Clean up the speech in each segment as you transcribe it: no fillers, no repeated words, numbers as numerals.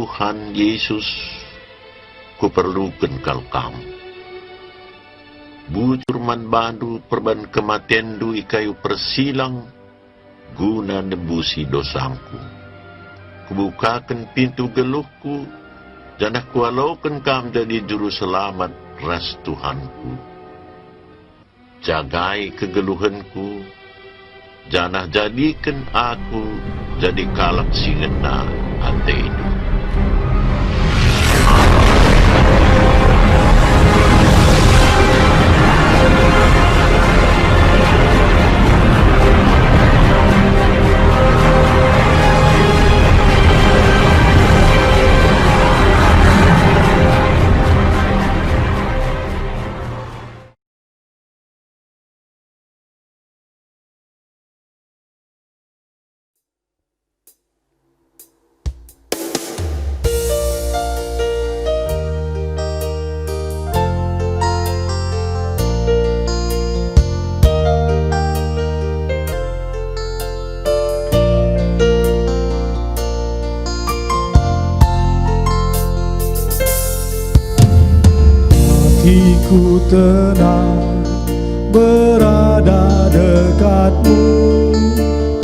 Tuhan Yesus, kuperlukan kalkam. Bujur man bandu perban kematian du ikayu persilang, guna nembusi dosangku. Kubukakan pintu geluhku, janah kualaukan kam jadi juru selamat ras Tuhanku. Jagai kegeluhanku, janah jadikan aku jadi kalak singena atenu. Hatiku tenang berada dekatmu,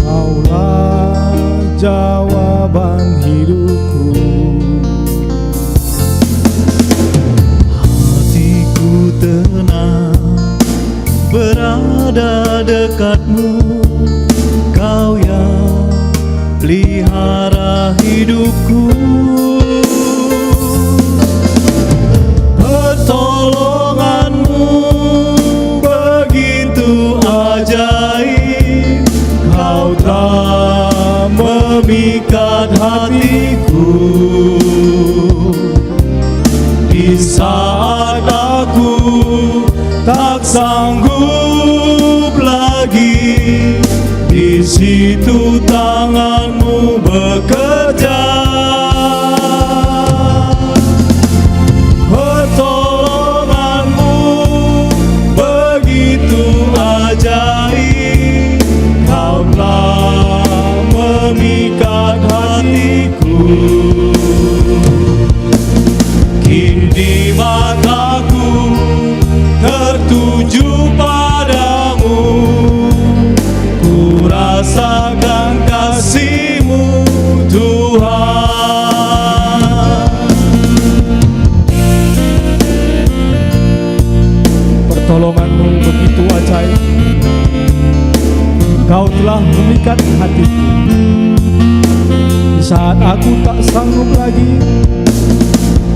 Kaulah jawaban hidupku. Hatiku tenang berada dekatmu, Kau yang pelihara hidupku. Pertolonganmu begitu ajaib, Kau telah memikat hatiku. Di saat aku tak sanggup lagi, di situ tanganmu bekerja. Pertolonganmu begitu ajaib, Kau telah memikat hatiku. Kini mataku tertuju padamu, ku rasakan kasih-Mu Tuhan. Pertolongan-Mu begitu ajaib, Kau telah memikat hatiku. Di saat aku tak sanggup lagi,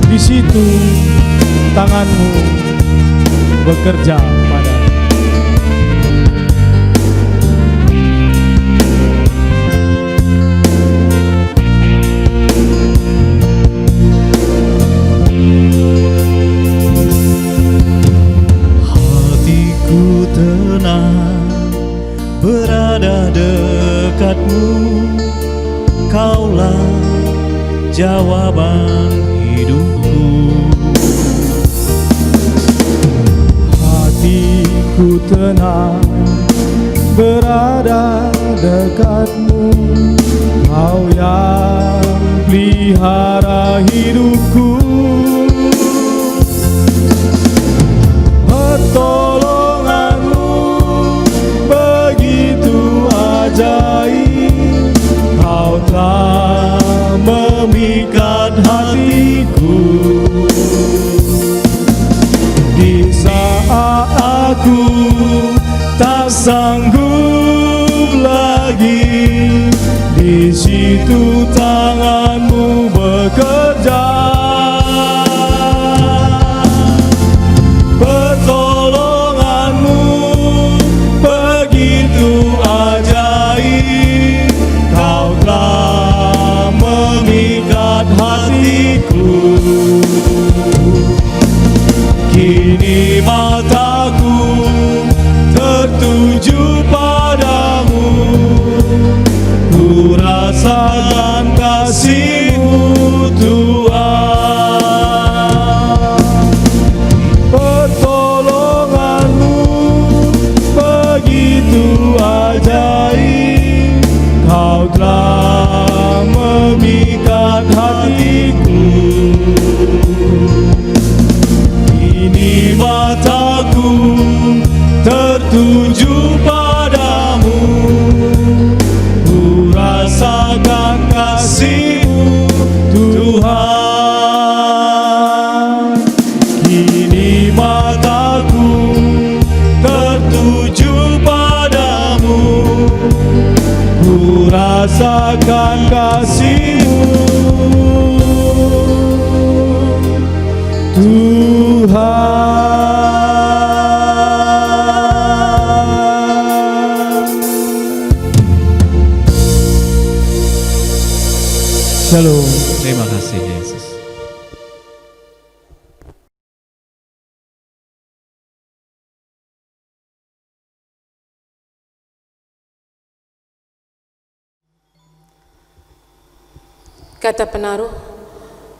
di situ tangan-Mu bekerja padaku. Hatiku tenang berada dekatmu, Kaulah jawaban hidupku. Hatiku tenang berada dekatmu, Kau yang pelihara hidupku. Pertolongan-Mu begitu ajaib, Kau telah memikat hatiku. Di saat aku tak sanggup lagi, di situ tangan-Mu bekerja. Pertolongan-Mu begitu ajaib, Kau telah memikat hatiku. Kini mataku tertuju padamu, ku rasakan kasih-Mu Tuhan. Pertolongan-Mu begitu ajaib, Kau telah memikat hatiku. ku rasakan kasih-Mu, Tuhan. Shalom. Terima kasih Yesus. Kata penaruh,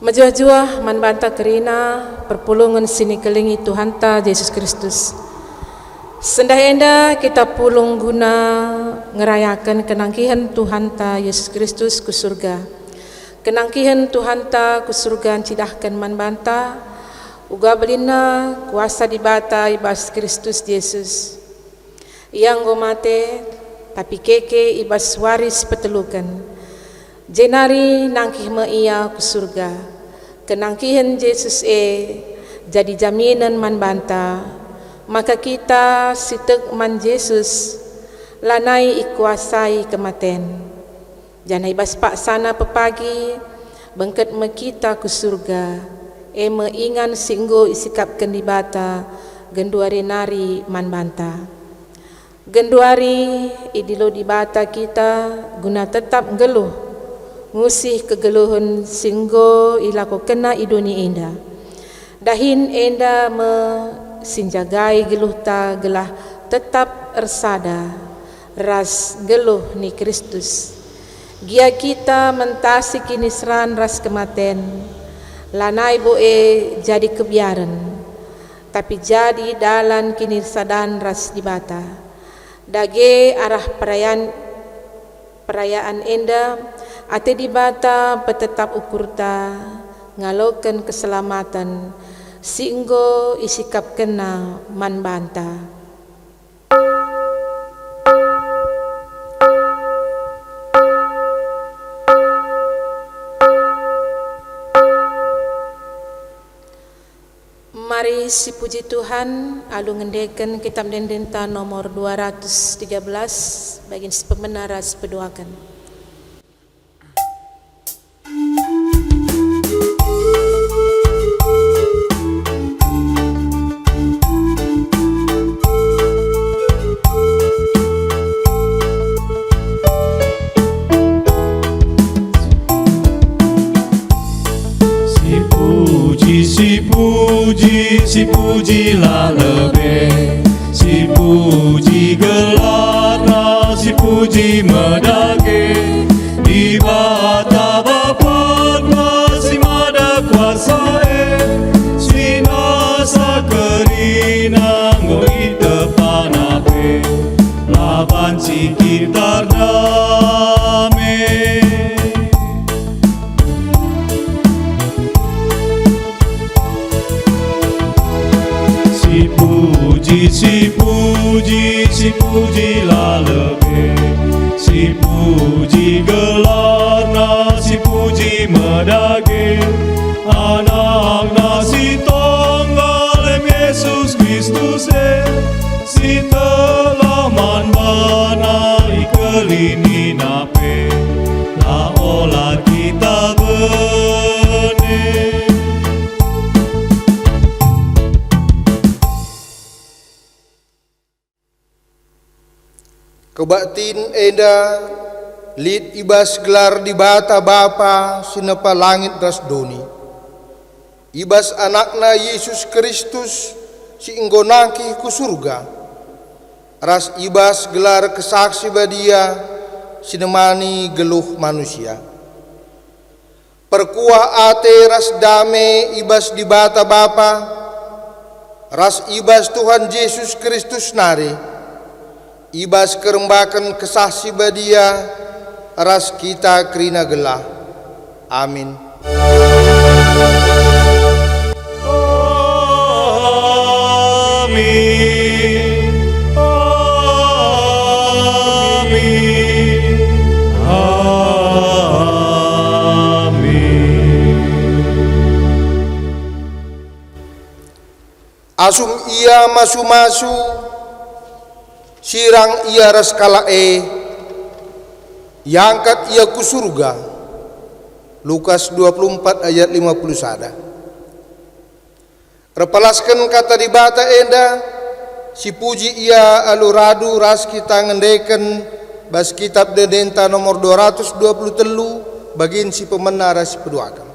majua-jua manbanta kerina perpulungan sini kelingi Tuhan ta Yesus Kristus. Sendah enda kita pulung guna ngerayakan kenangkihan Tuhan ta Yesus Kristus ku surga. Kenangkihan Tuhan ta ku surga cidahkan manbanta uga belina kuasa dibata ibas Kristus Yesus. Yang gomate tapi keke ibas waris petelukan. Jenari nangkih me ia ku surga. Kenangkihan Yesus jadi jaminan man banta. Maka kita sitek man Yesus lanai ikuasai kematen. Janai bas pak sana pepagi bengket me kita ku surga. Me ingan singgo isikap kendibata genduari nari man banta. Genduari idilo dibata kita guna tetap geluh ngusih kegeluhun singgo ilako kena iduni enda. Dahin enda me sinjagai geluh ta gelah tetap ersada ras geluh ni Kristus. Gia kita mentasi kinisran ras kematen. Lanai boe jadi kebiaran. Tapi jadi dalan kinisadan ras dibata. Dage arah perayaan enda ate dibata petetap ukurta ngalokan keselamatan singgo isikap kena man banta. Mari si puji Tuhan alu ngendeken kitab dendenta nomor 213 bagian sepemenara sepedoakan. Si pujilah lebih, si puji gelarna, si puji medage. Di bata bapatna si mada kuasae, si nasa kerina ngoi tepanape, laban si kitar dame. Si pujilah lebih, si puji gelarna, si puji medage. Anakna si tonggal Yesus Kristus si telah manbana ikelini nape, la olah kita bene. Kebaktin enda lid ibas gelar di bata bapa sinepa langit ras doni. Ibas anakna Yesus Kristus si inggonaki ku surga. Ras ibas gelar kesaksi badia sinemani geluh manusia. Perkuah ate ras dame ibas di bata bapa. Ras ibas Tuhan Yesus Kristus nari. Ibas kerembakan kesaksi badia ras kita kerina gelah. Amin. Amin. Amin. Amin. Asum ia masu-masu sirang ia ras kalae Ia angkat ia ku surga. Lukas 24 ayat 51. Repalaskan kata di bata enda, si puji ia aluradu ras kita ngendeken bas kitab dedenta nomor 223 bagin si pemenara si peduakan.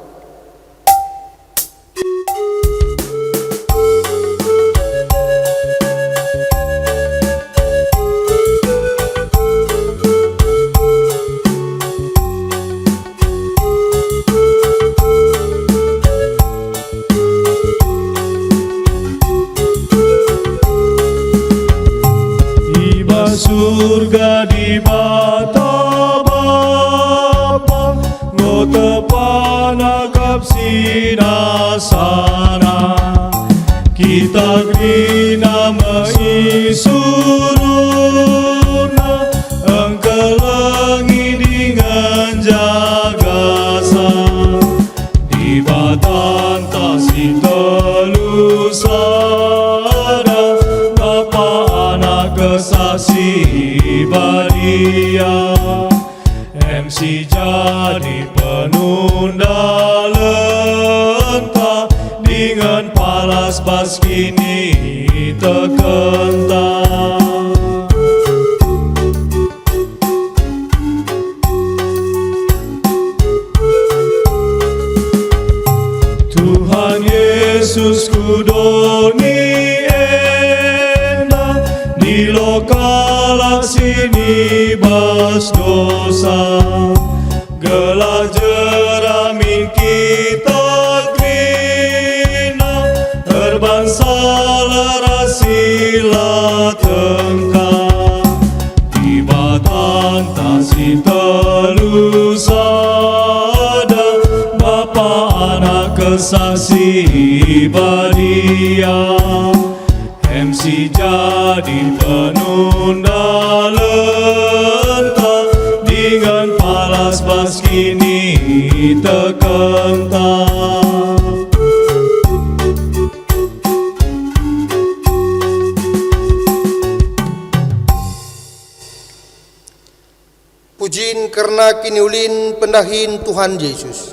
Surga di bata Bapa, ngotepana kap sinasana, kita grina maisuruna, engkelengi dengan jagasa, di batan tasik telusada, Bapa anak kesasi badia, MC jadi penunda lenta, dengan palas bas kini tekenta. Tuhan Yesus kudoni enda, di lokal sini bas dosa, gelah jeramin kita grina, terbansala rasila tengkar, di batan tasik telusada, Bapa anak kesasi badia, MC jadi penunda lenta, dengan palas bas kini tekenta. Pujin karena kini ulin pendahin Tuhan Yesus.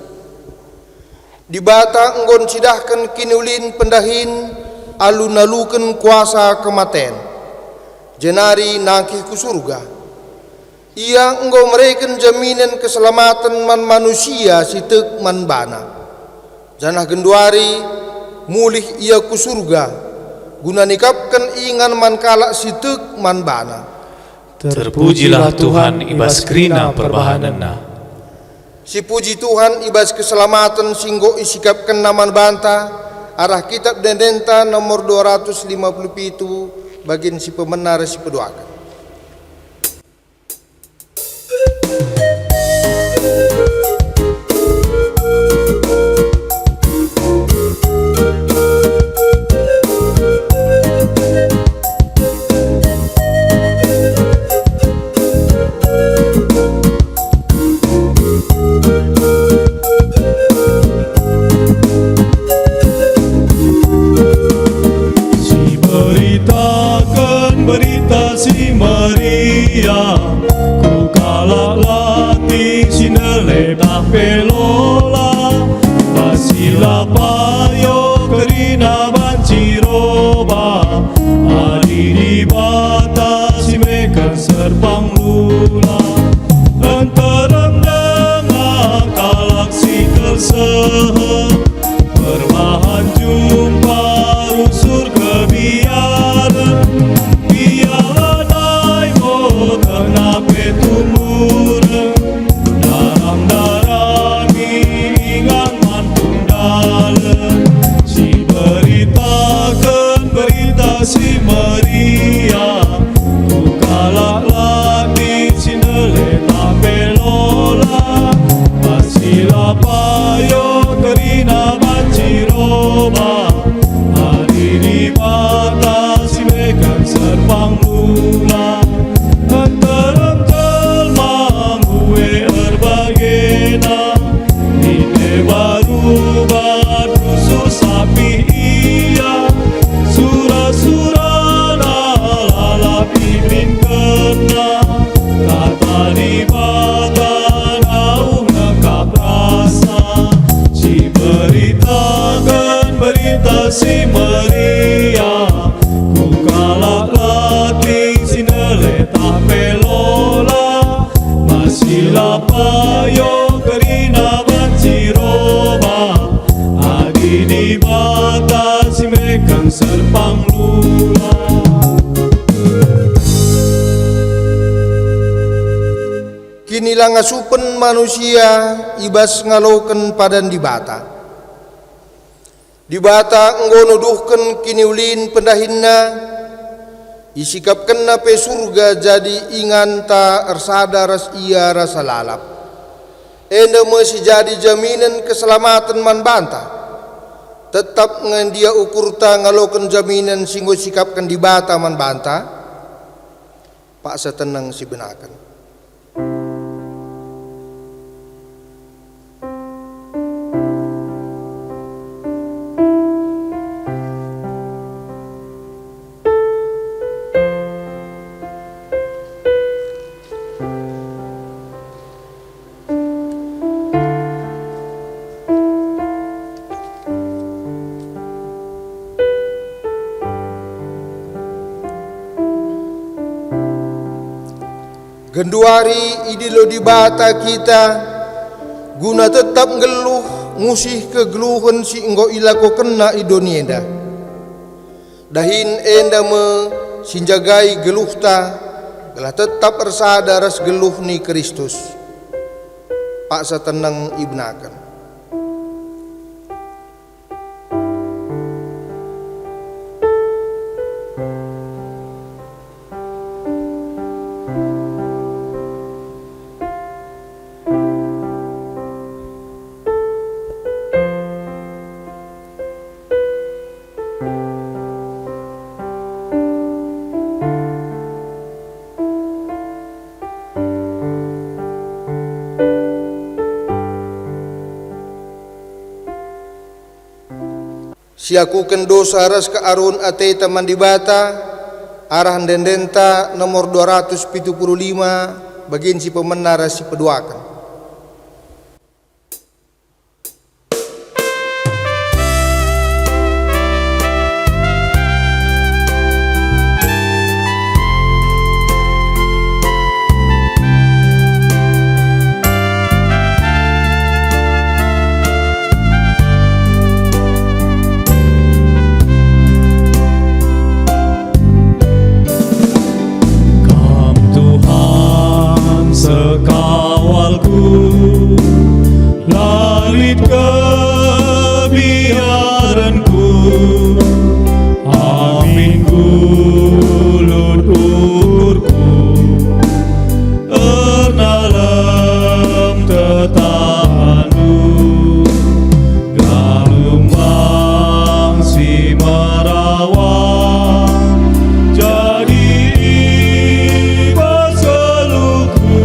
Di bata enggon sidahkan kini ulin pendahin alun-alukan kuasa kematian, jenari nangkih ku surga. Ia engkau mereken jaminan keselamatan man manusia sitek man bana. Janah genduari mulih ia ku surga, guna nikapkan ingan man kalak sitek man bana. Terpujilah Tuhan ibas krina perbahanana. Si puji Tuhan ibas keselamatan singgo isikapkan naman banta, arah kitab dendenta nomor 257 bagin si pemenara si peduakan. Berita si Maria, ku kalak latih sinele tape lola, basila payo kerina banciroba, adi di bata si mekan serpang lula, enterem dengar kalak si tersehe, permahan jumpa rusur kebiaran. Si Maria, ku kalak lagi Basila payo kerina banciroba Adi di batasi mekang serpang lula. Kinilang ngasupen manusia ibas ngaloken padan di bata. Di bata nggonoduhken kini ulin pendahinna, isikapken pe surga jadi ingan ta ersada ras ia rasa lalap. Enda masih jadi jaminan keselamatan man banta. Tetap ngan dia ukur ta ngaloken jaminan singgo sikapkan di bata man banta. Pak setenang si benakan. Genduari idilo di bata kita guna tetap ngeluh ngusih kegeluhan si enggo ilako kena idonienda. Dahin enda me sinjagai geluh ta gelah tetap ersada ras geluh ni Kristus. Pak setenang ibnakan. Siakuken dosa ras ke arun ate taman di bata arahan dendenta nomor 275 bagian si pemenara si peduakan. Lalit kebiaranku, amin gulut ukurku, ernalem tetahanmu, galumbang si merawat, jadi ibas seluku.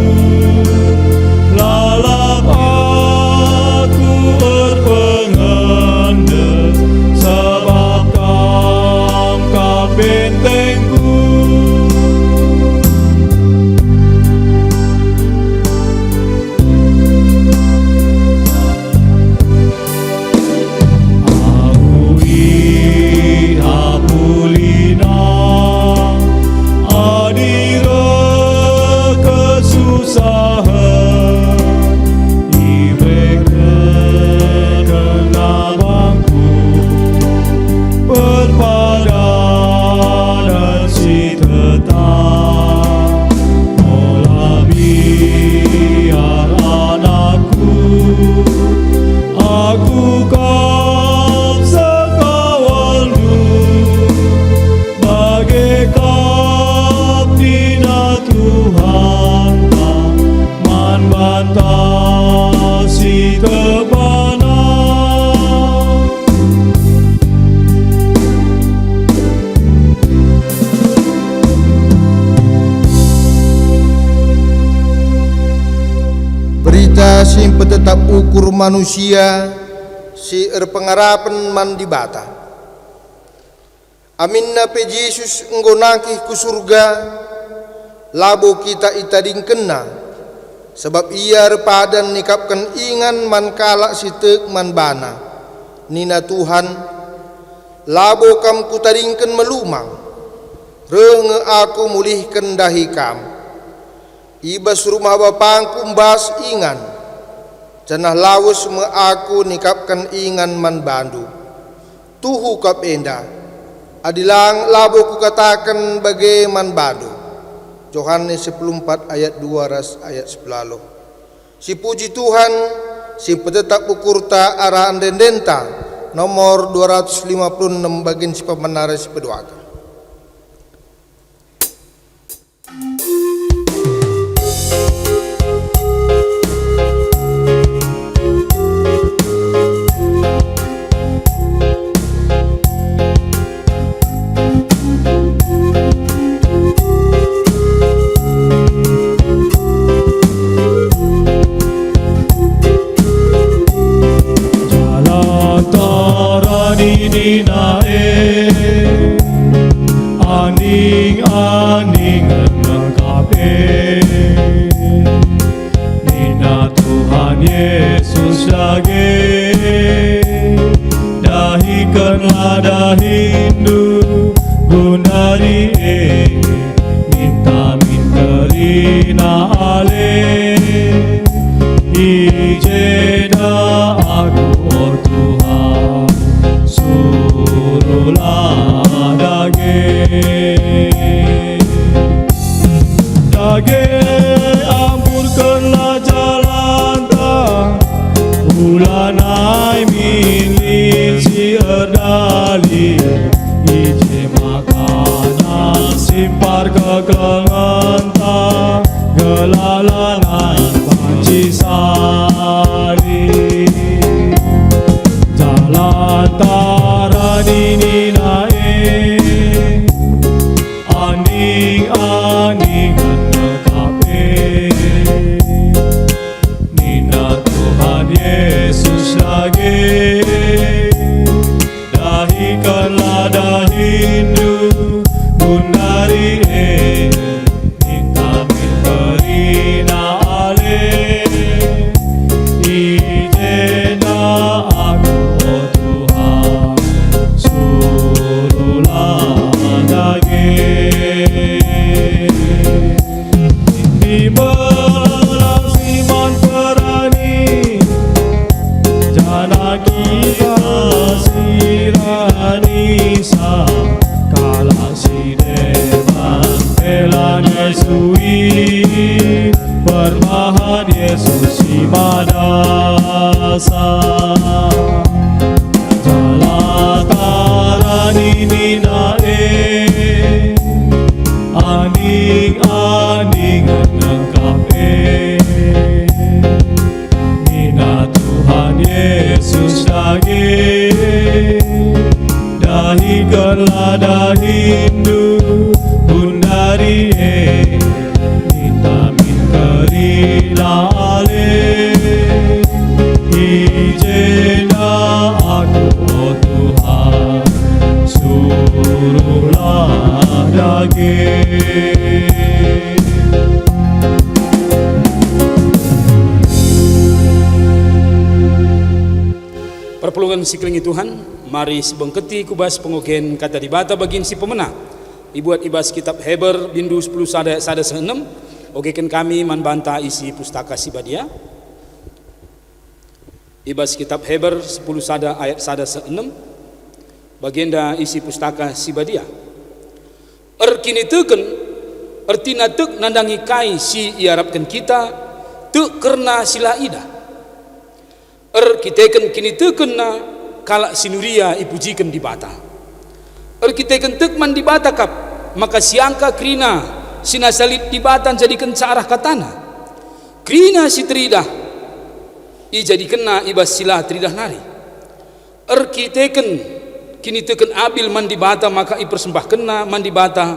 Berita si petetap ukur manusia si pengarapan man di bata. Aminna pe Yesus nggonakih ku surga labo kita itading kena sebab ia repadan nikapkan ingan man kalak si tek man bana nina Tuhan labo kam kutadingken melumang renge aku mulihken dahi kam ibas rumah bapangku mbas ingan, janah lawus me aku nikapkan ingan man bandu. Tuhu kap enda, adilang labo ku katakan bagai man bandu. Yohanes 14 ayat 2 ras ayat 10. Si puji Tuhan, si petetap ukurta arah andendenta, nomor 256 bagian si pemenara si pedoakan. Aning-aning nangkape Nina Tuhan Yesus lagi dahikanlah dahindu gundari minta minterina ale ijeda aku oh Tuhan suruhlah dage ampunkanlah jalan tak ulanai milih si erdali ije makanan simpar kekelangan tak gelalangan banci sari jalan taradini naik aning-aning nangkape Nina Tuhan Yesus lagi dahikanlah dahindu gundari minta minterina ale ijena aku oh Tuhan suruhlah di belang siman perani jana kita sirani sa kala si devan pelan Yesui permahan Yesus si madasa jalan ini nae aning-aning nangkape Nina Tuhan Yesus lagi dahikanlah dahindu gundari minta minterina ale ijena aku oh Tuhan suruhlah daging. Perpulungan siklingi Tuhan, mari sebengketi kubas pengogen kata dibata bagin si pemenang. Dibuat ibas kitab Heber bindu 10 sada 6. Ogekan kami manbanta isi pustaka Sibadia. Ibas kitab Heber 10 sada ayat sada 6. Baginda isi pustaka Sibadia. Erkini teken ertina tek nandangi kai si iarapkan kita tek kerna sila ida. Kiteken kini teken na kalak sinuria ipujikan di bata. Kiteken tek man di bata kap maka siangka krina sinasalit di batan jadikan searah katana. Krina si tridah i jadikan na ibas sila tridah nari. Kiteken kini teken abil man di bata maka i persembahkan na man di bata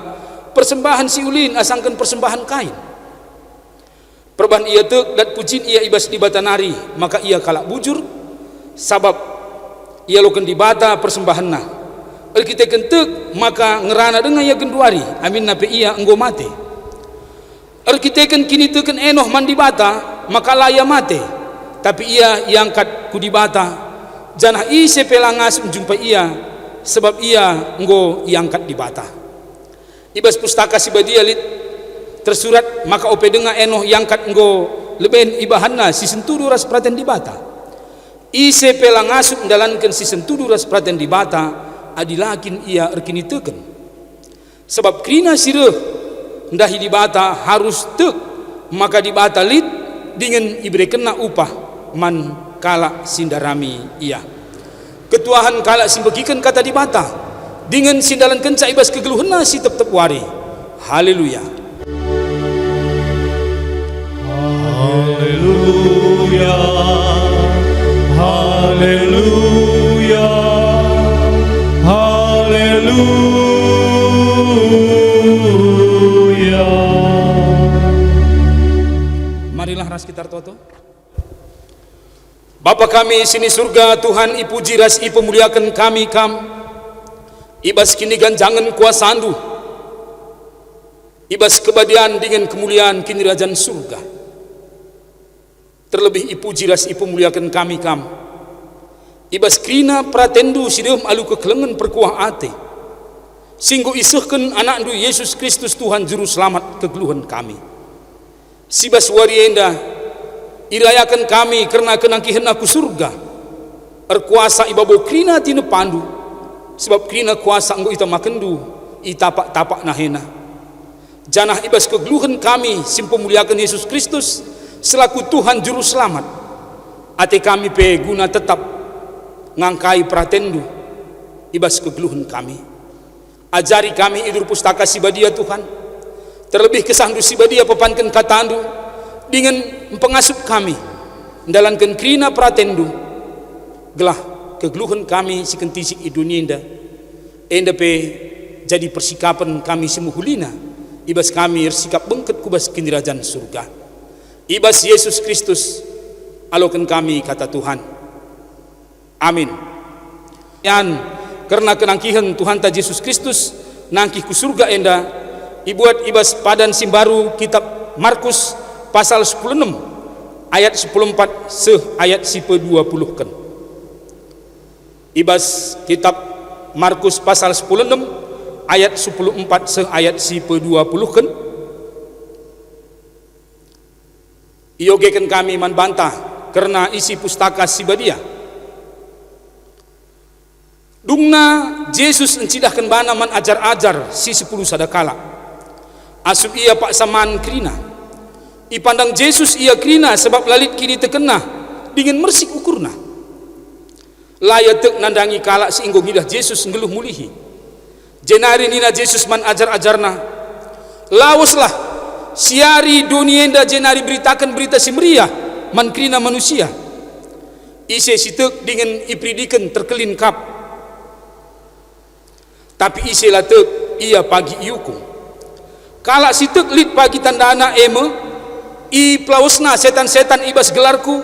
persembahan si ulin asangkan persembahan kain. Perban ia tek dan pujin ia ibas di bata nari maka ia kalak bujur sabab ia lokan di bata persembahan na. Kita kentek maka ngerana dengan ia genduari amin nape ia enggo mate. Kita kini teken enoh man di bata maka laya mate tapi ia iangkat ku di bata janah ise pelangas menjumpai ia sebab ia enggo iangkat di bata. Ibas pustaka Sibadia lit tersurat maka ope denga enoh yangkat nggo leben ibahanna si sentudu ras praten di bata ise pela ngasuk mendalankan si sentudu ras praten di bata adilakin ia erkini teken sebab krina sireh ndahi di bata harus tek maka di bata lit dengan ibre kena upah man kala sindarami ia ketuahan kala simbegikan kata di bata dengan sindalan kenca ibas kegeluhna si tep wari. Haleluya. Haleluya. Haleluya. Haleluya. Marilah ras kita toto. Bapa kami sini surga, Tuhan ipuji ras ipemuliakan kami ibas kini ganjangan kuasa andu ibas kebadian dengan kemuliaan kini rajan surga terlebih ipuji ras ipemuliakan kami ibas krina pratendu sidem alu kekelengan perkuah ate singgo isehken anak ndu Yesus Kristus Tuhan juru selamat kegeluhan kami sibas warienda irayakan kami karena kenangkihan aku surga erkuasa ibabo krina tine pandu sebab krina kuasa enggo ita makendu itapak-tapak nahena janah ibas kegeluhan kami simpemuliakan Yesus Kristus selaku Tuhan juru selamat ate kami pe guna tetap ngangkai pratendu ibas kegeluhan kami ajari kami idur pustaka sibadia Tuhan terlebih kesandu sibadia pepankan katandu dengan pengasup kami mendalankan krina pratendu gelah kegeluhan kami si kentisik i dunia enda pe jadi persikapan kami semuhulina ibas kami sikap bengket kubas kinirajan surga ibas Yesus Kristus alokan kami kata Tuhan amin yan karena kenangkihan Tuhan ta Yesus Kristus nangkih ku surga enda ibuat ibas padan simbaru kitab Markus pasal 16 ayat 14 se ayat sipe 20 kan ibas kitab Markus pasal 16 ayat 14 se ayat sipe 20 kan iyogekan kami man bantah karena isi pustaka sibadia dungna Yesus encidahkan bana man ajar-ajar si 10 sadakala asup ia pak saman krina ipandang Yesus ia krina sebab lalit kini terkena dengan mersik ukurna layatek nandangi kalak si inggo ngidah Yesus ngeluh mulihi jenari nina Yesus man ajar-ajarna lawaslah siari dunia enda jenari beritakan berita si meriah man krina manusia ise sitek dengan ipridikan terkelin kap tapi ise latek ia pagi iukum kalak sitek lit pagi tandana eme i plawasna setan-setan ibas gelarku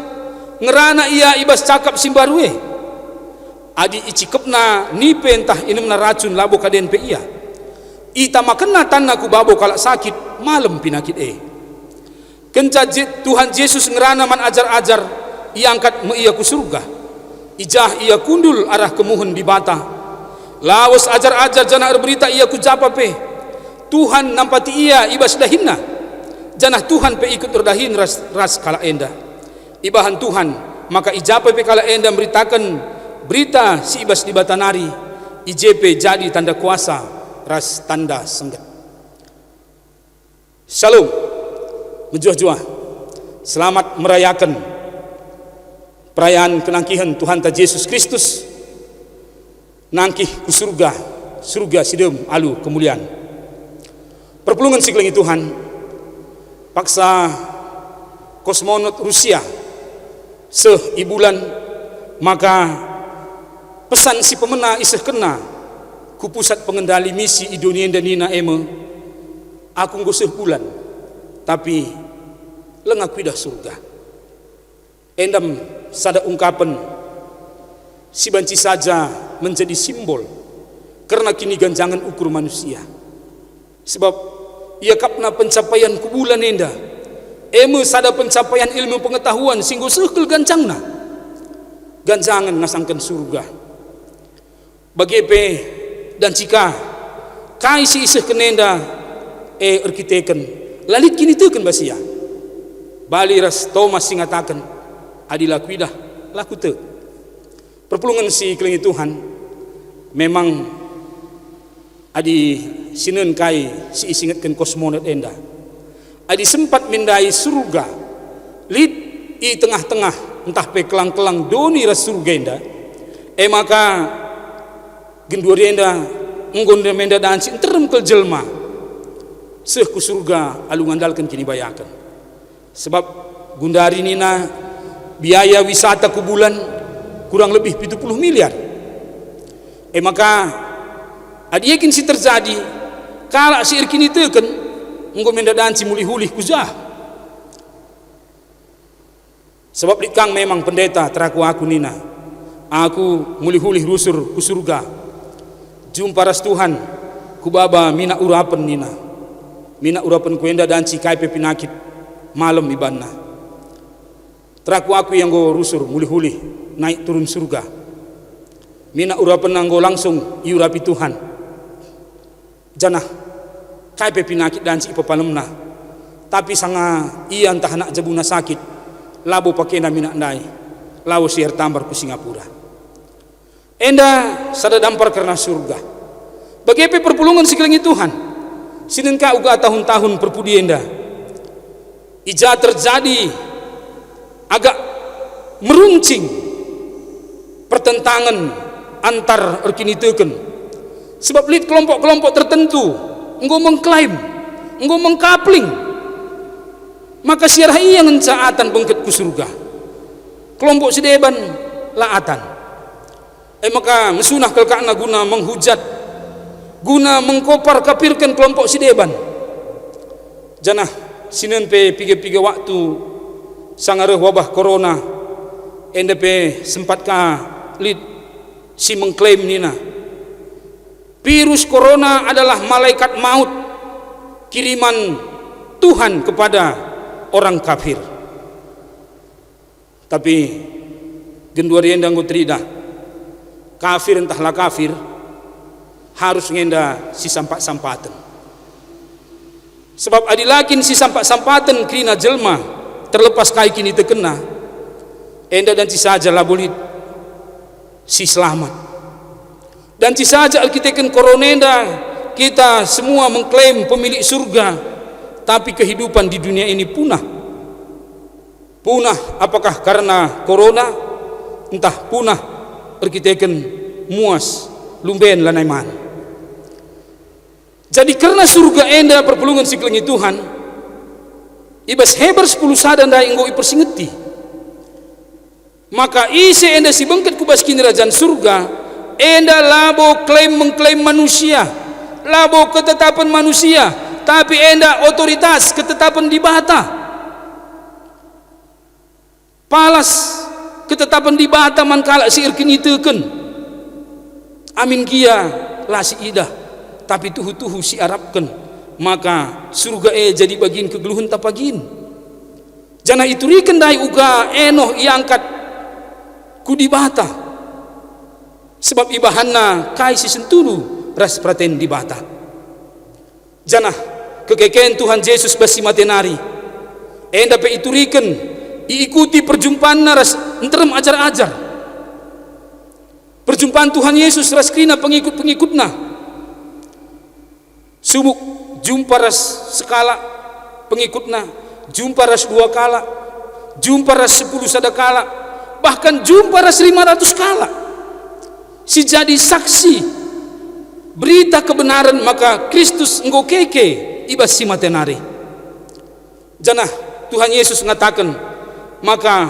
ngerana ia ibas cakap simbarue adi icikepna nipe entah inemna racun labo kaden pe iya ita makena tanna ku babo kalak sakit malam pinakit kenca Tuhan Yesus ngerana man ajar-ajar ia angkat me iya ku surga ijah ia kundul arah kemuhun di bata lawas ajar-ajar jana berita ia ku japa pe Tuhan nampati ia ibas dahinna janah Tuhan pe ikut terdahin ras kala enda ibahan Tuhan maka ijapa pe kala enda beritakan berita si ibas di batanari IJP jadi tanda kuasa ras tanda senggat Shalom menjuah-juah selamat merayakan perayaan kenangkihan Tuhan ta Yesus Kristus nangkih ku surga sidem alu kemuliaan perpulungan siklengi Tuhan paksa kosmonot Rusia seibulan maka pesan si pemena iseh kena ku pusat pengendali misi i dunia dan nina eme aku ngoseh bulan tapi lengak pidah surga endam sada ungkapan si banci saja menjadi simbol karena kini ganjangan ukur manusia sebab ia kapna pencapaian kubulan enda eme sada pencapaian ilmu pengetahuan singgo sekel gancangna ganjangan ngasangkan surga bagi pe dan jika kai si iseh kenenda erkiteken lalit kini teukeun basia bali ras Thomas sing ngatakeun adi lakuidah laku teu perpulungan si kelingi Tuhan memang adi sineun kai si isingetkeun kosmonaut enda adi sempat mindai surga lit i tengah-tengah entah pe kelang-kelang doni ras surga enda maka genduri enda nggonde menda dansi enterem ke jelma seuh ku surga alu ngandalkeun kini bayakeun sebab gundari nina biaya wisata ku bulan kurang lebih 70 miliar maka adi yakin si terjadi kala si kini teukeun nggo menda dansi mulih-hulih ku jah sebab di kang memang pendeta teraku aku nina aku mulih-hulih rusur ku surga jumpa ras Tuhan ku baba mina urapen nina mina urapen ku enda danci kaipe pinakit malam ibanna teraku aku yang go rusur mulih-hulih naik turun surga mina urapen anggo langsung iurapi Tuhan janah kaipe pinakit danci ipapalemna tapi sanga iya entah nak jabuna sakit labo pakena mina ndai lawo siar tambar ku Singapura enda sada dampar karena surga bagaimana perpulungan sekeliling Tuhan sinengka uga tahun-tahun perpudi enda ija terjadi agak meruncing pertentangan antar erkini teukeun sebab lihat kelompok-kelompok tertentu enggo mengklaim enggo mengkapling maka siarah iya ngencaatan bengket ku surga kelompok sideban laatan maka mesunah kelkana guna menghujat guna mengkopar kapirkan kelompok sideban janah sinen pe piga-piga waktu sangareh wabah corona ende pe sempat ka lid si mengklaim nina virus corona adalah malaikat maut kiriman Tuhan kepada orang kafir tapi genduari endang gutrida kafir entahlah kafir harus ngenda si sampak-sampaten sebab adilakin si sampak-sampaten krina jelma terlepas kai kini terkena enda dan si saja labulit si selamat dan si saja alkiteken koronenda kita semua mengklaim pemilik surga tapi kehidupan di dunia ini punah apakah karena corona entah punah erkiteken muas lumben lanaiman jadi karena surga enda perpulungan siklengi Tuhan ibas hebar 10 sadan dai enggo ipersingeti maka ise enda si bengket kubas kini rajaan surga enda labo mengklaim manusia labo ketetapan manusia tapi enda otoritas ketetapan di bata palas ketetapan di bata mankala si irkini teukeun amin kia lah si idah tapi tuhu-tuhu si arabkeun maka surga jadi bagian kegeluhun tapagin jana iturikeun dai uga enoh iangkat ku di bata sebab ibahanna kai si sentulu ras praten di bata janah kekeken Tuhan Yesus basi matenari enda pe iturikeun diikuti perjumpaan ras enterem ajar-ajar perjumpaan Tuhan Yesus ras krina pengikut-pengikutna subuk jumpa ras sekala pengikutna jumpa ras 2 kala jumpa ras 10 sadakala bahkan jumpa ras 500 kala si jadi saksi berita kebenaran maka Kristus enggo keke ibas si matenari janah Tuhan Yesus ngatakan maka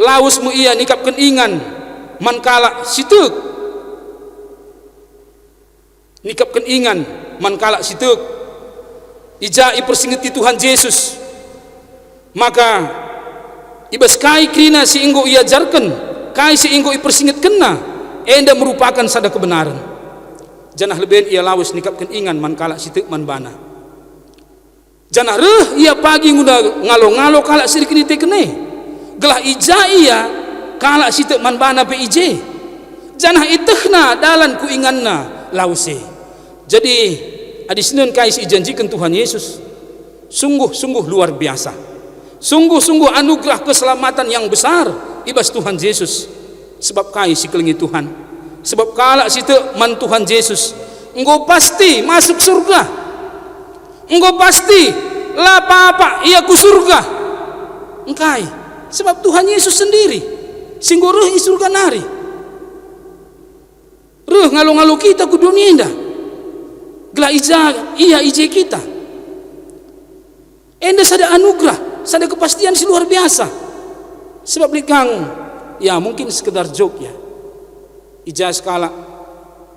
lausmu ia nikapkeun ingan mankala siteuk nikapkeun ingan mankala siteuk ija ipersingeti Tuhan Yesus maka ibas kai krina si enggo iajarkeun kai si enggo ipersingetkeunna enda merupakan sada kebenaran janah leben ia lawus nikapkeun ingan mankala siteuk man bana janah reuh ia pagi ngunda ngalo-ngalo kala sirikini teh kene gelah ija ia kala siteuk man bana pe ije janah iteuhna dalan ku inganna lause jadi adi sinen kai si janjikeun Tuhan Yesus Sungguh-sungguh luar biasa. Sungguh-sungguh anugerah keselamatan yang besar ibas Tuhan Yesus. Sebab kai si kelingi Tuhan. Sebab kalak si man Tuhan Yesus, engkau pasti masuk surga. Engkau pasti lah apa ia ku surga. Engkai. Sebab Tuhan Yesus sendiri singgo reh i surga nari. Reh ngalo-ngalo kita ku dunia indah. Gela iya ije kita. Enda sada anugerah, sada kepastian si luar biasa. Sebab likang ya mungkin sekedar joke ya. Ija skala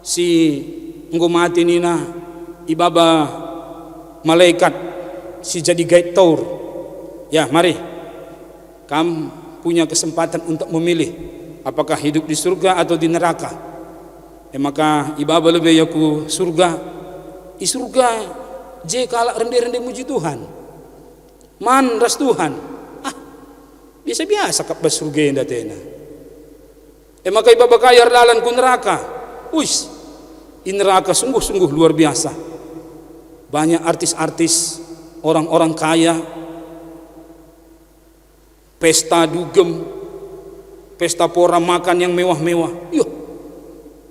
si engko mati nina ibaba malaikat si jadi guide tour. Ya, mari. Kamu punya kesempatan untuk memilih apakah hidup di surga atau di neraka. Maka ibaba lebih yaku surga. I surga je kalak rendah-rendah muji Tuhan. Man ras Tuhan. Biasa-biasa kap surga yang datena. Maka ibaba kayar dalan ku neraka. Uis. I neraka sungguh-sungguh luar biasa. Banyak artis-artis, orang-orang kaya, pesta dugem, pesta pora makan yang mewah-mewah. Yo,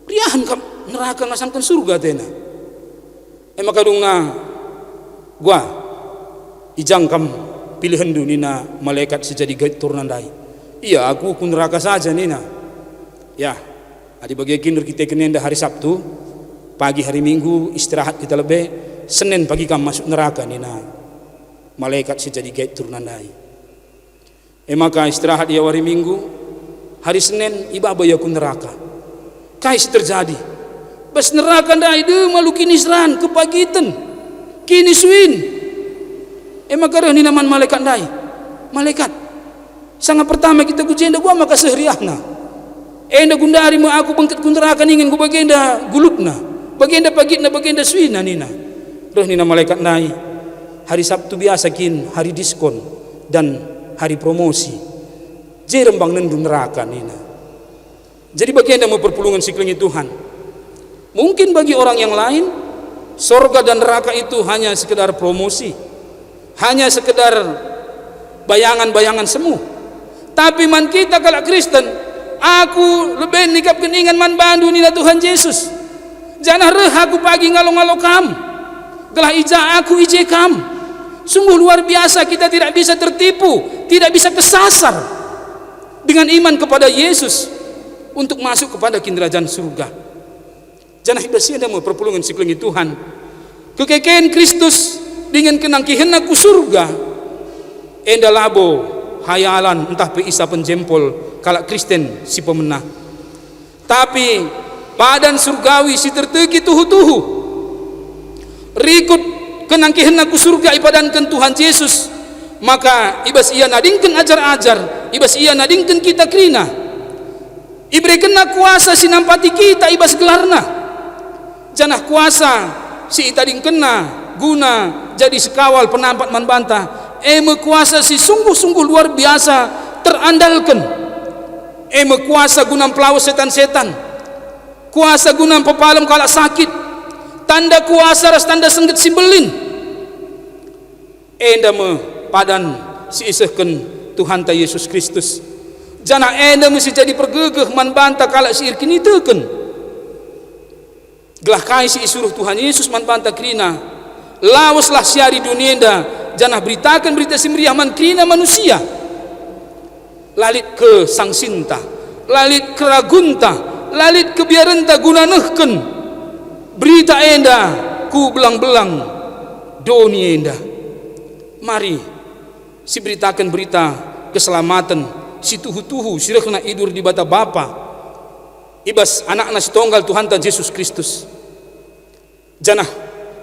riahan kam neraka ngasankan surga tena. Maka dungna gua ijang kam pilihan du nina malaikat sejadi guide turnandai. Iya, aku ku neraka saja nina. Ya, adi bagi kinur kita kenenda hari Sabtu, pagi hari Minggu istirahat kita lebih, Senin pagi kam masuk neraka nina malaikat sejadi guide turnandai. Maka istirahat ya hari Minggu, hari Senin ibaba ya ku neraka. Kais terjadi. Bas neraka ndai de malu kini seran kepagitan. Kini suin. Maka reh nina man malaikat ndai. Malaikat. Sangat pertama kita ku jenda gua maka sehriahna. Enda gundari ma aku bangkit ku neraka ningin ku bagenda gulupna. Bagenda pagitna bagenda suina nina. Reh nina malaikat ndai. Hari Sabtu biasa kin hari diskon dan hari promosi. Je rembang nendu neraka nina. Jadi bagi anda mau perpulungan siklingi Tuhan, mungkin bagi orang yang lain sorga dan neraka itu hanya sekedar promosi, hanya sekedar bayangan-bayangan semu. Tapi man kita kalau Kristen, aku lebih nikap keningan man bandu nina Tuhan Yesus. Jangan reh aku pagi ngalo-ngalo kam, gelah ija aku ije kam. Sungguh luar biasa, kita tidak bisa tertipu, tidak bisa kesasar dengan iman kepada Yesus untuk masuk kepada kinderajaan surga. Jangan hibasi anda mau perpulungan siklingi Tuhan. Kekeken Kristus dengan kenangkihenna ku surga. Enda labo hayalan entah pe isa penjempol kalak Kristen si pemenah. Tapi badan surgawi si terteki tuhu-tuhu. Rikut kenangkihenna ku surga ipadankan Tuhan Yesus. Maka ibas ia nadingkan ajar-ajar, ibas ia nadingkan kita krina. Iberikanna kuasa sinampati kita ibas gelarna. Janah kuasa si itadingkenna guna jadi sekawal penampat man bantah. Kuasa si sungguh-sungguh luar biasa terandalkan. Kuasa guna pelawas setan-setan. Kuasa guna pepalem kalak sakit. Tanda kuasa ras tanda sengget simbelin. Enda me padan si isehken Tuhan ta Yesus Kristus. Jana enda mesti jadi pergegeh man bantah kalak si irkin iteukeun. Gelah kai si isuruh Tuhan Yesus man bantah krina. Lawaslah siari dunia enda, janah beritakan berita simriah man krina manusia. Lalit ke sang sinta, lalit ke ragunta, lalit ke biarenta guna nehken. Berita enda ku belang-belang doni enda. Mari si beritakan berita keselamatan. Si tuhu-tuhu sirah kena idur di bata bapa ibas anak nasi tonggal Tuhan ta Yesus Kristus. Janah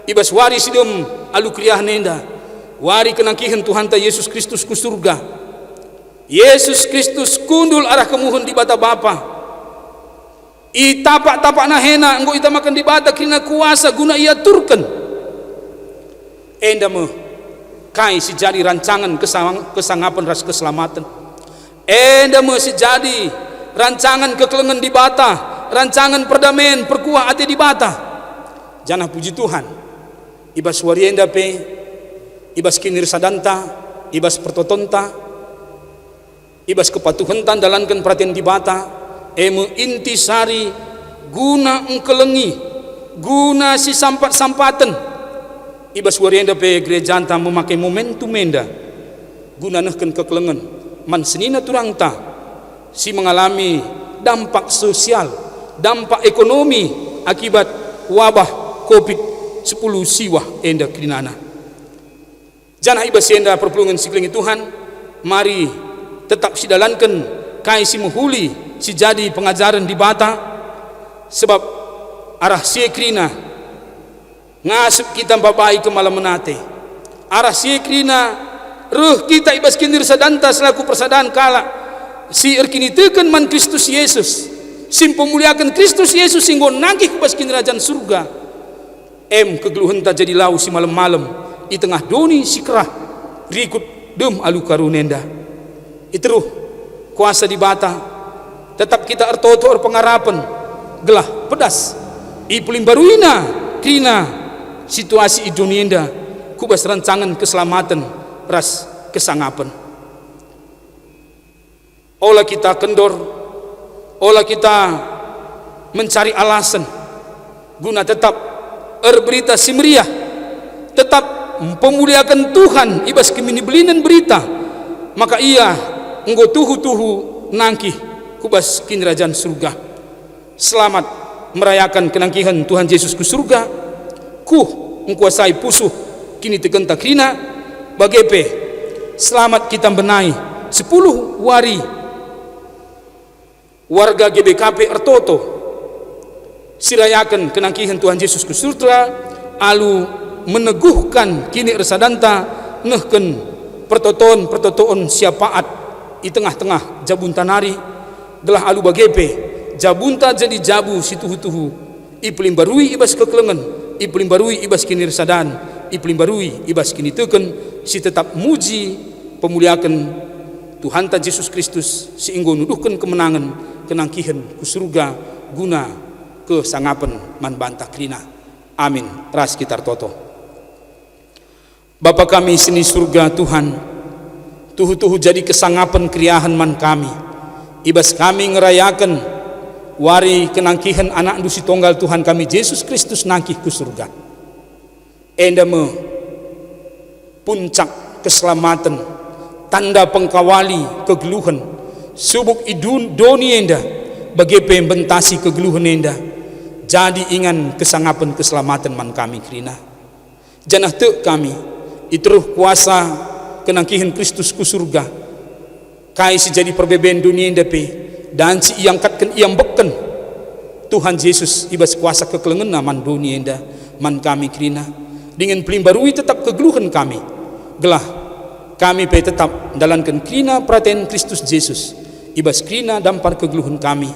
ibas wari sidom alu kriah nenda wari kenangkihan Tuhan ta Yesus Kristus ku surga. Yesus Kristus kundul arah kemuhun di bata bapa. Itapak-tapak nahena engko ita makan di bata krina kuasa guna ia turken. Enda me kai si jadi rancangan kesangapan ras keselamatan. Enda masih jadi rancangan kekelengan di bata, rancangan perdamaian perkuah ati di bata. Jangan puji Tuhan. Ibas wari enda pe ibas kinirsadanta, ibas pertotonta, ibas kepatuhantan dalankan perhatian di bata, eme intisari guna engkelengi, guna si sampat-sampatan, ibas warienda pe gereja anta memakai momentum enda, guna nehken kekelengan, man senina turangta, si mengalami dampak sosial, dampak ekonomi akibat wabah COVID-10 siwah enda krinana. Janah ibas enda perpulungan siklingi Tuhan, mari tetap sidalankan kai si menghuli si jadi pengajaran di bata, sebab arah si krina ngasup kita babai ke malam menate, arah si krina ruh kita ibas kinir sadanta selaku persadaan kala si erkini teken man Kristus Yesus, sim pemuliakan Kristus Yesus singgo nangkih pas kinerajan surga, kegeluhan tak jadi lau si malam-malam di tengah doni si kerah rikut dem alu karunenda. Itu kuasa di bata tetap kita ertotor pengarapan gelah pedas ipulim baruina krina situasi idunienda kubas rancangan keselamatan ras kesangapan. Olah kita kendor, olah kita mencari alasan guna tetap berita si meriah, tetap pemuliakan Tuhan ibas keminibelinan berita, maka ia enggo tuhu-tuhu nangkih kubas kinerajan surga. Selamat merayakan kenangkihan Tuhan Yesus ke surga, engkuasai pusuh kini tegenta krina bagepe. Selamat kita benai 10 wari warga GBKP Ertoto sirayakan kenangkihan Tuhan Yesus ke surga, alu meneguhkan kini ersadanta nehken pertoton siapaat di tengah-tengah jabuntanari gelah alu bagepe jabunta jadi jabu si tuhu-tuhu ipelim barui ibas kekelengan, ipelim barui ibas kini ersadan, ipelim barui ibas kini teken si tetap muji pemuliakan Tuhan ta Yesus Kristus sehingga nuduhkan kemenangan kenangkihan ku surga guna kesangapan man bantah krina. Amin. Ras kita toto. Bapa kami seni surga Tuhan, tuhu-tuhu jadi kesangapan kriahan man kami, ibas kami ngerayakan wari kenangkihan anak dusi tunggal Tuhan kami Yesus Kristus nangkih ku surga. Endame puncak keselamatan, tanda pengkawali kegeluhan subuk idun doni enda bagi pembentasi kegeluhan enda jadi ingan kesangapan keselamatan man kami krina. Janah te kami itruh kuasa kenangkihan Kristus ku surga kai si jadi perbeben dunia enda pe dan si iangkatkan iambekkan Tuhan Yesus ibas kuasa kekelengan man dunia enda man kami krina dengan pelimbarui tetap kegeluhan kami gelah kami pe tetap dalankan krina perhatian Kristus Yesus ibas krina dampar kegeluhan kami,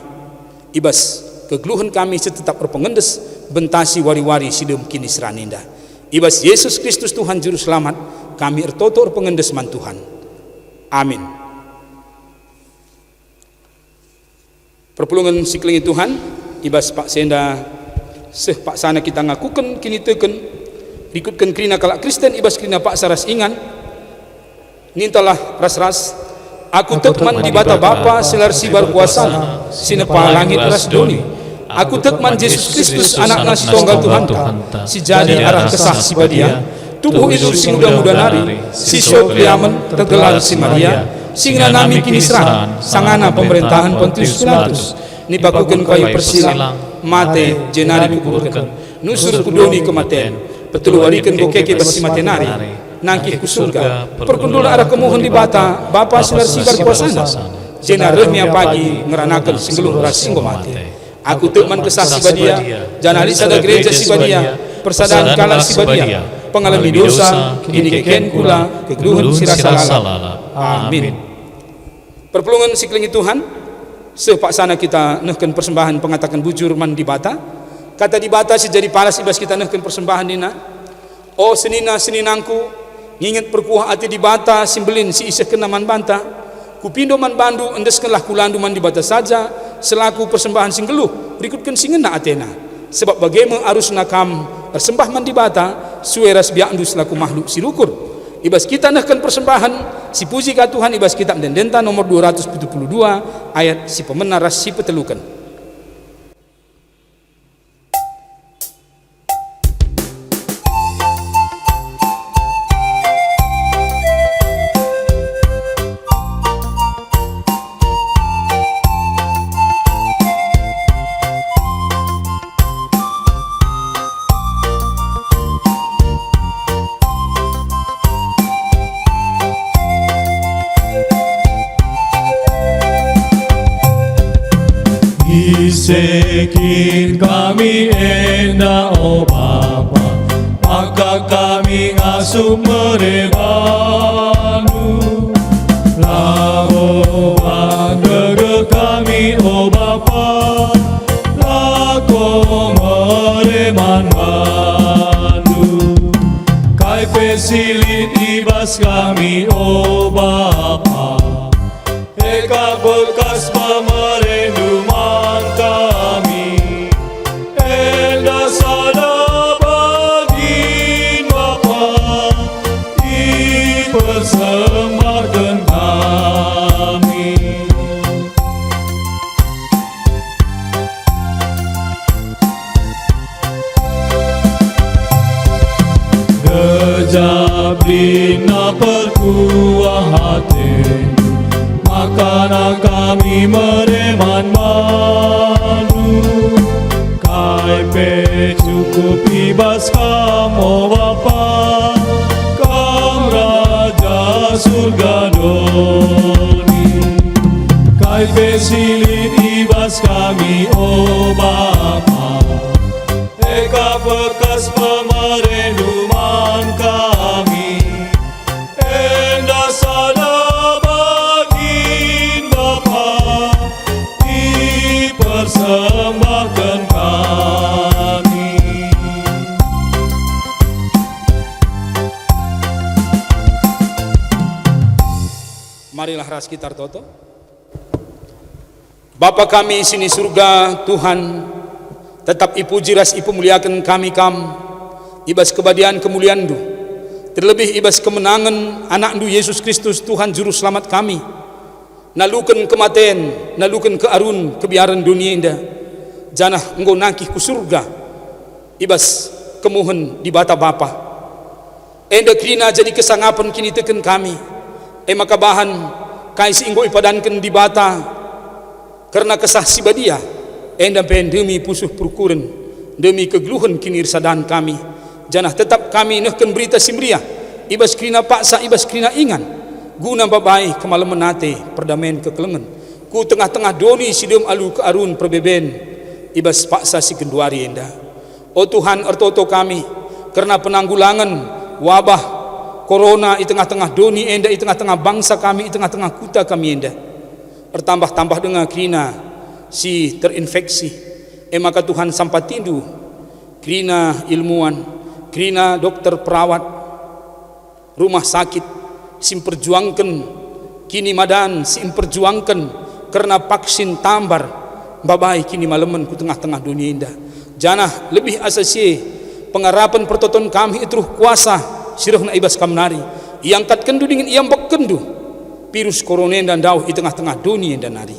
ibas kegeluhan kami tetap berpengendes bentasi wari-wari sidem kini seranenda. Ibas Yesus Kristus Tuhan Juru Selamat kami ertoto pengendes man Tuhan. Amin. Perpulungan siklingi Tuhan ibas Pak Senda pak sana kita ngakukan kini teken ikutkan krina kalak Kristen ibas krina Pak Saras ingan nintalah ras-ras aku tekman di bata Bapa selar sibar kuasa sinepa langit ras doni. Aku tekman Yesus Kristus anak nasi tunggal Tuhan si jadi arah kesah si badia tubuh itu si muda-muda nari si syok liaman tergelar si Maria singna nami kini serang sangana pemerintahan Pontius Pilatus nipakuken kayu persilang mate jenari kuburkan nusur kudoni kematian petuluarikan kokeke basi matenari nangkih ku surga perkundul arah kemohon di bata Bapa silar sibar kuasana jena remia pagi ngeranakan singgeluh ras singgo mati. Aku tekman kesah si badia janali sada gereja si badia persadaan kala si badia pengalami dosa kini keken kula kegeluhan sirasa lala. Amin. Perpulungan siklingi Tuhan sepak sana kita nehken persembahan pengatakan bujur man di bata kata di bata si jadi palas ibas kita nehken persembahan dina oh seninangku nginget perkuah ati di bata simbelin si iseh kena man banta kupindo man bandu endeskenlah kulandu man di bata saja selaku persembahan singgeluh berikutkan singena atena sebab bagaimana arus nakam bersembah man di bata sueras biandu selaku makhluk silukur ibas kita nahkan persembahan si puji ka Tuhan ibas kitab Dendenta nomor 272 ayat si pemenang ras si petelukan. Isekin kami enda o Bapa, maka kami ngasuh merebanu. Lakukan dege kami o Bapa, laku mereman manu. Kai pesilit ibas kami o Bapa, eka bekas pemerenduman kami, enda sada bagin Bapa, dipersembahkan kami. Gejap dina perkuah hati, makanan kami mereman manu. Kai cukup ibas kamu Bapa, Kam Raja surga doni. Kai silit ibas kami o Bapa, eka bekas pemerenduman kami, enda sada bagin Bapa, dipersembahkan kami. Marilah ras kita toto. Bapa kami sini surga, Tuhan tetap ipuji ras ipu muliakan kami ibas kebadian kemuliaan du, terlebih ibas kemenangan anak du Yesus Kristus Tuhan juru selamat kami, nalukan kematian, nalukan kearun kebiaran dunia indah, janah engkau nangkih ku surga ibas kemuhen di bata Bapa, enda krina jadi kesangapan kini teken kami, maka bahan kaisi engkau ipadankan di bata karena kesah sibadia, enda pen demi pusuh perkuren, demi kegeluhan kini irsadan kami, janah tetap kami nehken berita simria, ibas krina paksa, ibas krina ingan, guna babai kemalam menate perdamaian kekelengan, ku tengah-tengah doni sidem alu ke arun perbeben, ibas paksa si kenduari enda. O Tuhan ertoto kami, karena penanggulangan wabah corona di tengah-tengah doni enda, di tengah-tengah bangsa kami, di tengah-tengah kuta kami enda, bertambah-tambah dengan krina si terinfeksi, maka Tuhan sampai tindu krina ilmuwan, krina dokter perawat rumah sakit sim perjuangkan kini madan sim perjuangkan karena vaksin tambar babai kini malemen ku tengah-tengah dunia indah, janah lebih asasi pengarapan pertoton kami itu kuasa sirahna ibas kamnari yang kat kendu dengan yang bok kendu virus corona dan dauh di tengah-tengah dunia dan nari.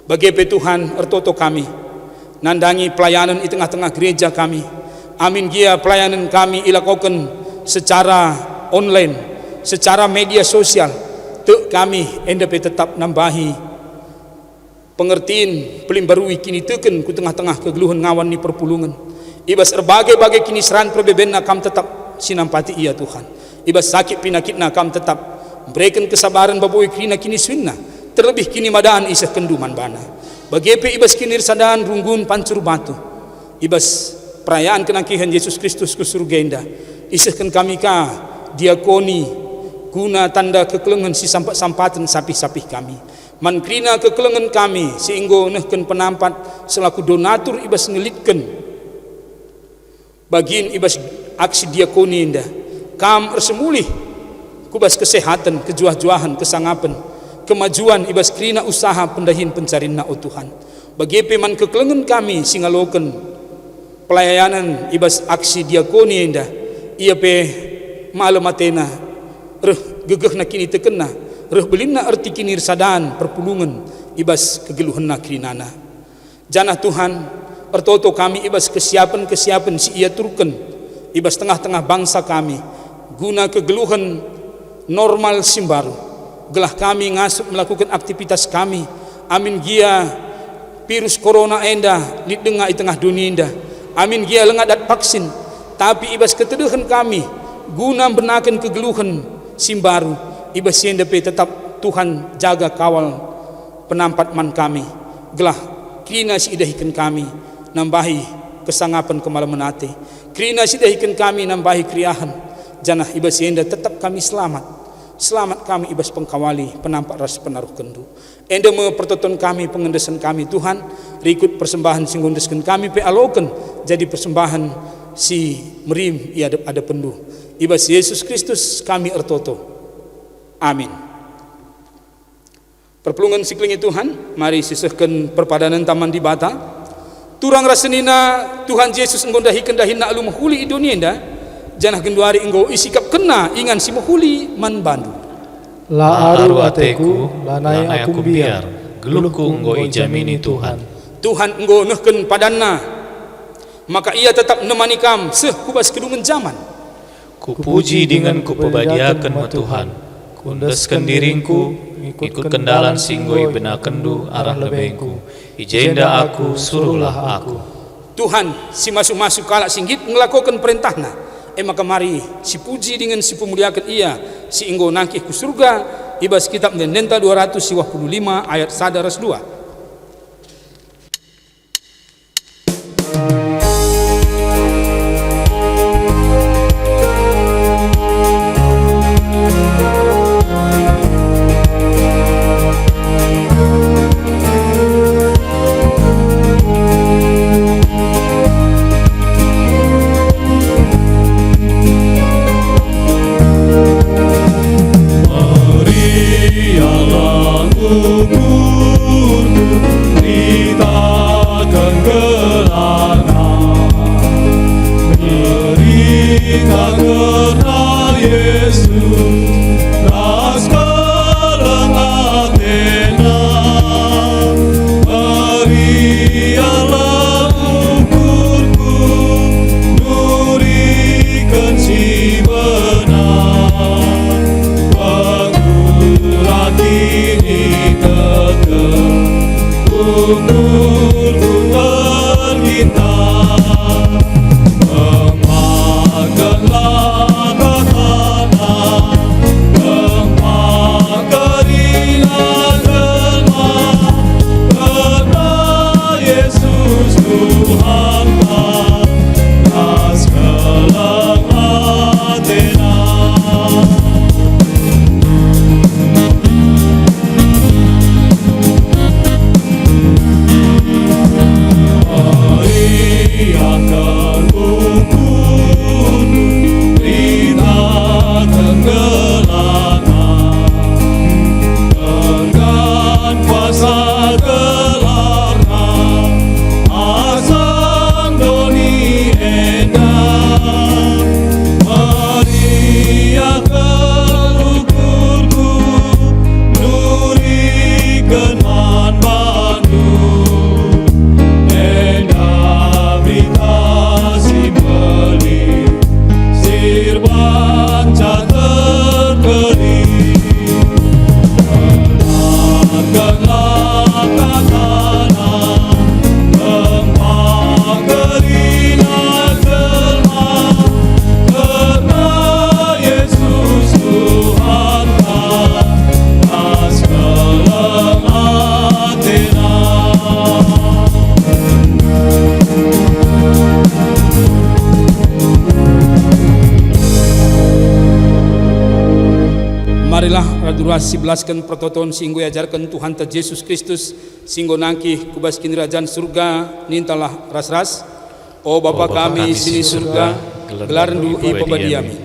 Bagi Tuhan ertoto kami nandangi pelayanan di tengah-tengah gereja kami, amin gia pelayanan kami ilakokan secara online, secara media sosial, tek kami endape tetap nambahi pengertian pelimbarui kini teken ku tengah-tengah kegeluhan ngawan ni perpulungan, ibas erbagai-bagai kini seran perbeben nakam tetap sinampati iya Tuhan, ibas sakit pinakit nakam tetap berikan kesabaran baboi krina kini sunnah, terlebih kini madaan isah kenduman bana. Bagi ibas kini irsadan runggun pancur batu, ibas perayaan kenakihan Yesus Kristus ke surga indah, isahkan kami ka diakoni guna tanda kekelengan si sampat-sampatan sapi-sapi kami, man krina kekelengan kami sehingga nehken penampat selaku donatur ibas ngelitkan bagian ibas aksi diakoni indah, kam ersemulih kubas kesehatan, kejuah-juahan, kesangapan, kemajuan ibas krina usaha pendahin pencarin na o Tuhan. Bagi peman kekelengan kami singaloken pelayanan ibas aksi diakoni indah, ia pe malam atena reh gegeh na kini tekena, reh belinna erti kini sadan perpulungan ibas kegeluhan na krinana. Janah Tuhan, ertoto kami ibas kesiapan si ia turken ibas tengah-tengah bangsa kami guna kegeluhan normal simbaru. Gelah kami ngasup melakukan aktivitas kami. Amin gia virus corona enda di tengah dunia indah. Amin gia lengat dat vaksin. Tapi ibas keteduhan kami guna benakan kegeluhan simbaru. Ibas yendepe tetap Tuhan jaga kawal penampat man kami. Gelah krina sidahikan kami nambahi kesangapan kemalaman ate. Krina sidahikan kami nambahi kriahan. Janah ibas yenda tetap kami selamat. Selamat kami ibas pengkawali penampak ras penaruh kendu. Enda pertoton kami pengendesan kami Tuhan. Rikut persembahan singgundeskan kami pe aloken jadi persembahan si merim ia ada pendu. Ibas Yesus Kristus kami ertoto. Amin. Perpulungan siklingi Tuhan, mari sisehkan perpadanan taman di bata. Turang rasenina Tuhan Yesus enggondahi kendahin nak lu mahuli dunia indah. Janah genduari enggo isikap kena ingan si mahuli man bandu. La aru ateku, lanai aku biar, gelukku enggo ijamini Tuhan. Tuhan enggo nehken padanna, maka ia tetap nemani kam seh kubas kedungan zaman. Kupuji dengan kupebadiakan ma Tuhan, kundeskan diringku, ikut kendalan singgoi bena kendu arah lebengku. Ijenda aku, suruhlah aku. Tuhan si masuk-masuk kalak singgit ngelakukan perintahna. Maka mari si puji dengan si pemuliakan ia si inggo nangkih ku surga ibas kitab Nenta 225 ayat 1-2. Durasi belaskan pertoton singgo ajarkan Tuhan ta Yesus Kristus singgo nangkih kubas kinirajan surga nintalah ras-ras. O Bapa kami sini surga gelarndu i pabadiami.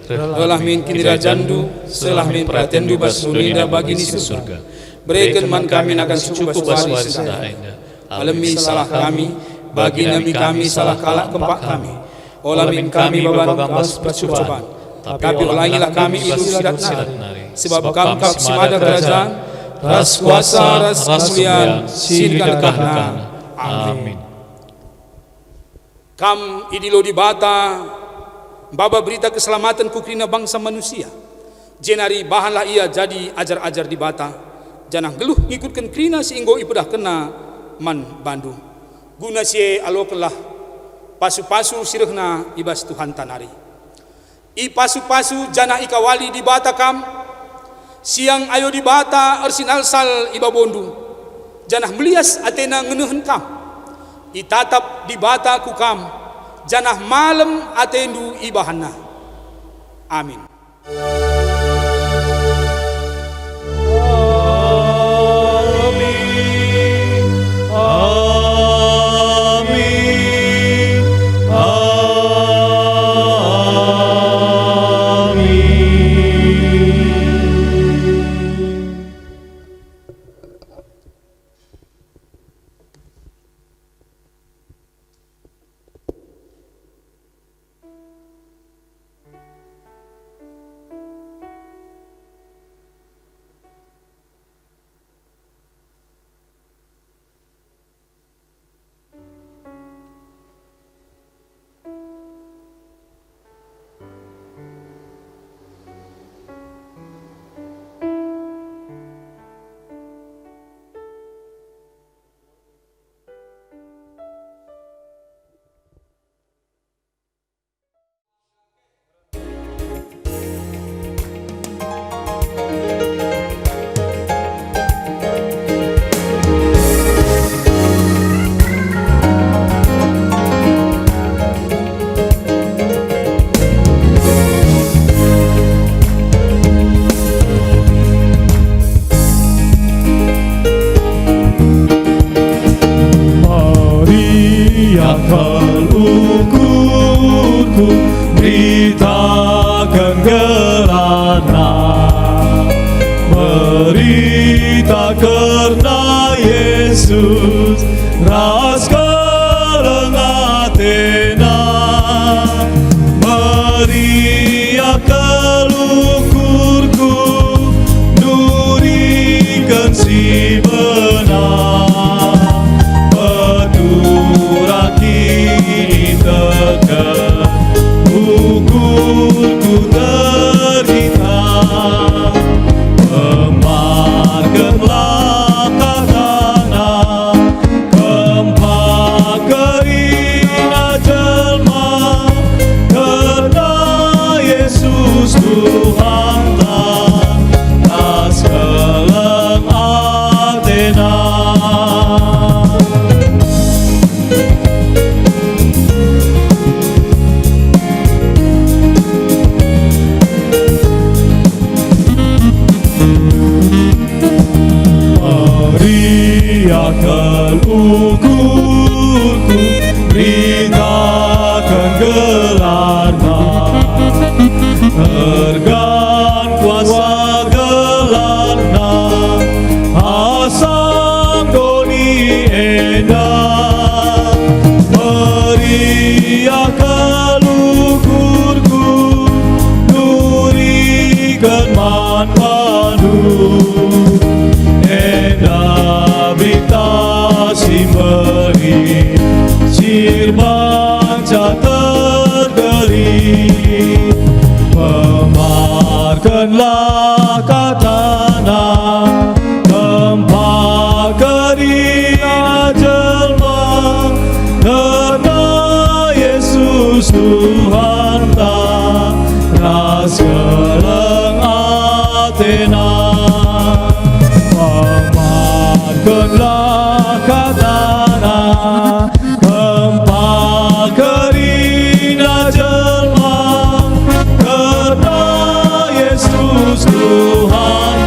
Lelah min kinirajandu selah min pratendu bas nulinda bagi ni surga. Berikan man kami akan cukup baswari sedaya. Alami salah kami bagi nami kami salah kalak kempak kami. Olamin kami baban kaus percobaan. Tapi ulangilah kami itu silat nari, sebab kam simada kerajaan, ras kuasa, ras kemuliaan, sini kahna. Amin. Kam idilo di bata, baba berita keselamatan kukrina bangsa manusia. Jenari bahanlah ia jadi ajar-ajar di bata. Janah geluh ngikutkan krina sehingga ipedah kena man Bandung. Guna sie alokelah pasu-pasu sirehna ibas Tuhan tanari. I pasu-pasu janah ikawali di bata kam. Siang ayo di bata arsinal sal iba bondu. Janah melias atena ngenehen kam. Itatap di bata ku kam. Janah malam atendu ibahana. Amin. Akan ukurku beritakan gerhana, berita karena Yesus ras kelengatena, meriakan ukurku nurikan si benar. Tekan ukurku terhita, kemarkanlah katana, kempak kerina jelma, karena Yesus Tuhan tas keleng atena. Akan ukurku beritakan gelarna, tergan kuasa gelarna, asam doni endah, meriakan ukurku nurikan manpadu. Si beri sirbanca tergeri, memarkanlah katana, kempak kerina jelma, karena Yesus Tuhan ras keleng atena. Memarkanlah katana, kempak kerina jelma, karena Yesus Tuhan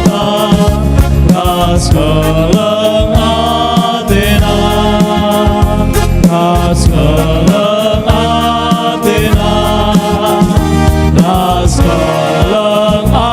ras keleng atena, ras keleng atena, ras keleng atena.